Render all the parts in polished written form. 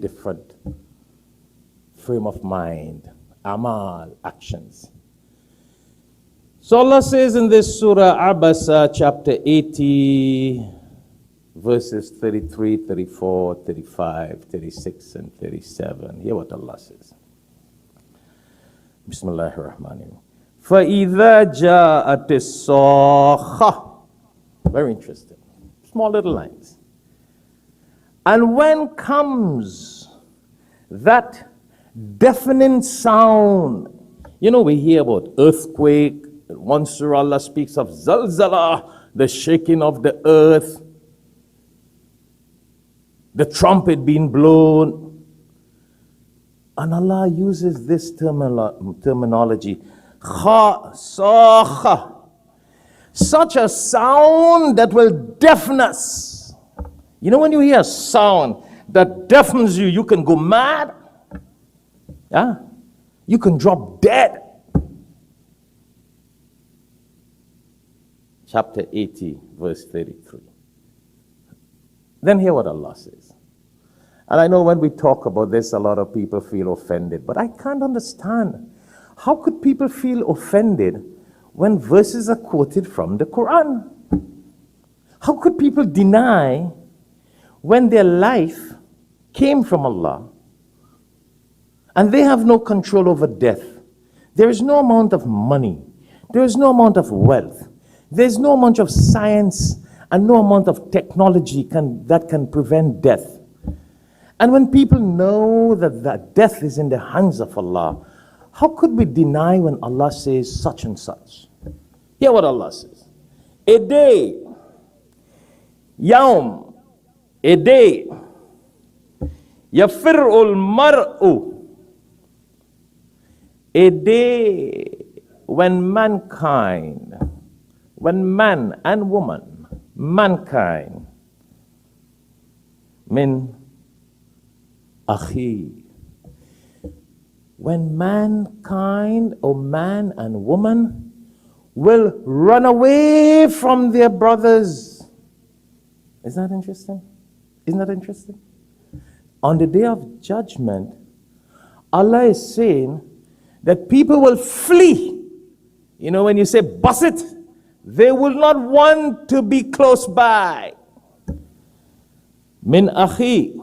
different frame of mind, amal, actions. So Allah says in this Surah Abasa, chapter 80, verses 33, 34, 35, 36, and 37. Hear what Allah says. Bismillahir Rahmanir Rahim. فَإِذَا جَاءَتِ الصَّاخَّةُ. Very interesting. Small little lines. And when comes that deafening sound, you know, we hear about earthquake. One surah Allah speaks of zalzala, the shaking of the earth, the trumpet being blown. And Allah uses this terminology, kha, sakha, such a sound that will deafen us. You know, when you hear a sound that deafens you, you can go mad. Yeah? You can drop dead. Chapter 80, verse 33. Then hear what Allah says. And I know when we talk about this, a lot of people feel offended. But I can't understand. How could people feel offended when verses are quoted from the Quran? How could people deny when their life came from Allah and they have no control over death? There is no amount of money. There is no amount of wealth. There's no amount of science and no amount of technology that can prevent death. And when people know that death is in the hands of Allah, how could we deny when Allah says such and such? Hear what Allah says. A day, yawm, a day, yafir'ul mar'u, a day when mankind, when man and woman, mankind, min akhi, when mankind or man and woman will run away from their brothers. Isn't that interesting? Isn't that interesting? On the day of judgment, Allah is saying that people will flee. You know, when you say bus it, they will not want to be close by. Min akhi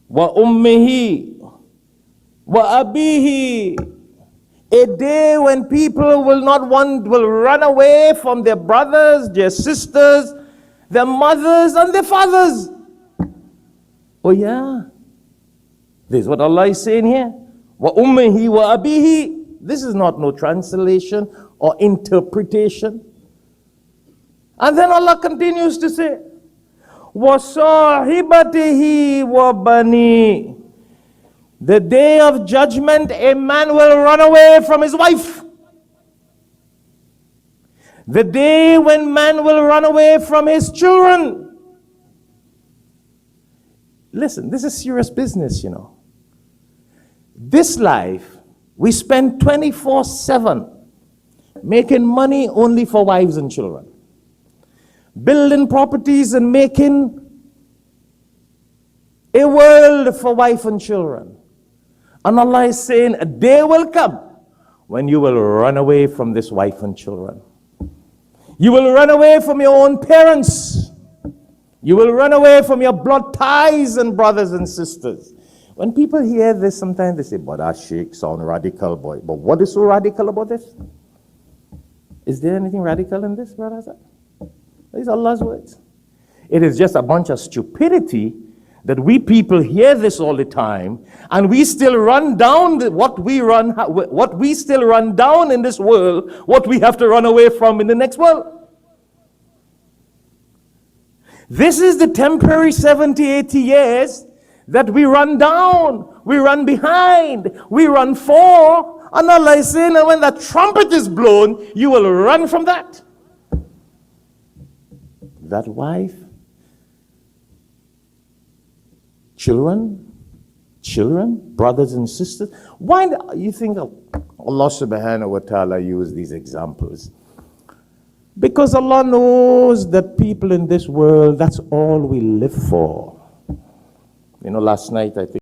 wa ummihi wa abihi. A day when people will run away from their brothers, their sisters, their mothers, and their fathers. Oh yeah. This is what Allah is saying here. Wa ummihi wa abihi. This is not no translation or interpretation. And then Allah continues to say, wa sahibatihi wa bani. The day of judgment, a man will run away from his wife. The day when man will run away from his children. Listen, this is serious business, you know. This life, we spend 24/7 making money only for wives and children. Building properties and making a world for wife and children. And Allah is saying, a day will come when you will run away from this wife and children. You will run away from your own parents. You will run away from your blood ties and brothers and sisters. When people hear this, sometimes they say, but that Sheikh sound radical, boy. But what is so radical about this? Is there anything radical in this, brother? These are Allah's words. It is just a bunch of stupidity that we people hear this all the time, and we still run down what we still run down in this world, what we have to run away from in the next world. This is the temporary 70, 80 years that we run down, we run behind, we run for, and Allah is saying that when the trumpet is blown, you will run from that. That wife, children, brothers and sisters. Why do you think Allah subhanahu wa ta'ala used these examples? Because Allah knows that people in this world, that's all we live for. Last night I think